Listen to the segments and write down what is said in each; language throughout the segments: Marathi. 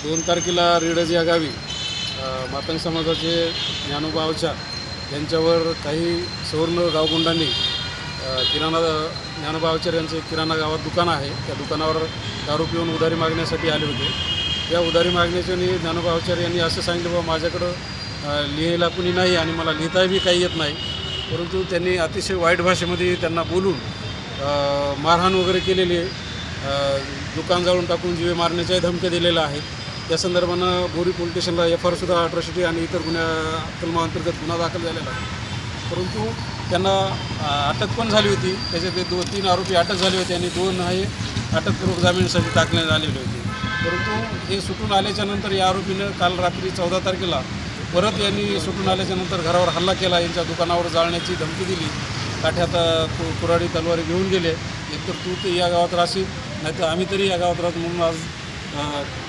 2 तारखेला रेडज या गावी मातंग समाजाचे ज्ञानोबा अवचार यांच्यावर काही सवर्ण गावगुंडांनी किराणा ज्ञानोबा अवचार यांचं एक किराणा गावात दुकान आहे, त्या दुकानावर दारू पिऊन उधारी मागण्यासाठी आले होते. या उधारी मागण्याच्याने ज्ञानोबा अवचार यांनी असं सांगितलं बाबा माझ्याकडं लिहायला कुणी नाही आणि मला लिहिताही काही येत नाही. परंतु त्यांनी अतिशय वाईट भाषेमध्ये त्यांना बोलून मारहाण वगैरे केलेली आहे. दुकान जाळून टाकून जीवे मारण्याच्याही धमक्या दिलेल्या आहेत. त्या संदर्भानं बोरी पोलीस स्टेशनला FR अट्रॉसिटी आणि इतर कलमाअंतर्गत गुन्हा दाखल झालेला आहे. परंतु त्यांना अटक पण झाली होती. त्याच्यात 2-3 आरोपी अटक झाले होते आणि 2 हे अटकपूर्व जामीनसाठी टाकण्यात आलेले होते. परंतु हे सुटून आल्याच्यानंतर या आरोपीनं काल रात्री 14 तारखेला परत यांनी सुटून आल्याच्यानंतर घरावर हल्ला केला. यांच्या दुकानावर जाळण्याची धमकी दिली. काठ्यात कुऱ्हाडी तलवारी घेऊन गेले. एकतर तू ते या गावात राहशील, नाहीतर आम्ही तरी या गावात राहतो म्हणून आज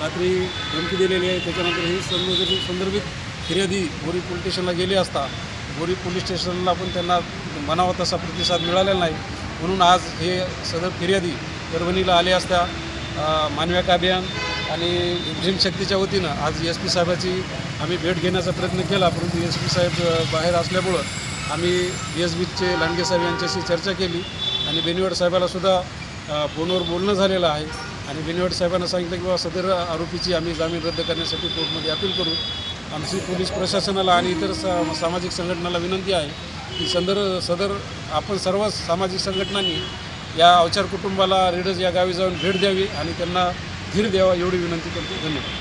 रात्री धमकी दिलेली आहे. त्याच्यानंतर ही संदर्भित फिर्यादी बोरी पोलीस स्टेशनला गेली असता बोरी पोलीस स्टेशनला पण त्यांना म्हणावा तसा प्रतिसाद मिळालेला नाही. म्हणून आज हे सदर फिर्यादी परभणीला आले असता मानव्याक अभियान आणि भीम शक्तीच्या वतीनं आज SP साहेबाची आम्ही भेट घेण्याचा प्रयत्न केला. परंतु SP साहेब बाहेर असल्यामुळं आम्ही BSBचे लांडगे साहेब यांच्याशी चर्चा केली आणि बेनिवड साहेबालासुद्धा फोनवर बोलणं झालेलं आहे. आणि बेनिवड साहेबांना सांगितलं की बाबा सदर आरोपीची आम्ही जामीन रद्द करण्यासाठी कोर्टमध्ये अपील करू. आमची पोलीस प्रशासनाला आणि इतर सामाजिक संघटनाला विनंती आहे की सदर आपण सर्व सामाजिक संघटनांनी या अवचार कुटुंबाला रेडज या गावी जाऊन भेट द्यावी आणि त्यांना धीर द्यावा एवढी विनंती करतो. धन्यवाद.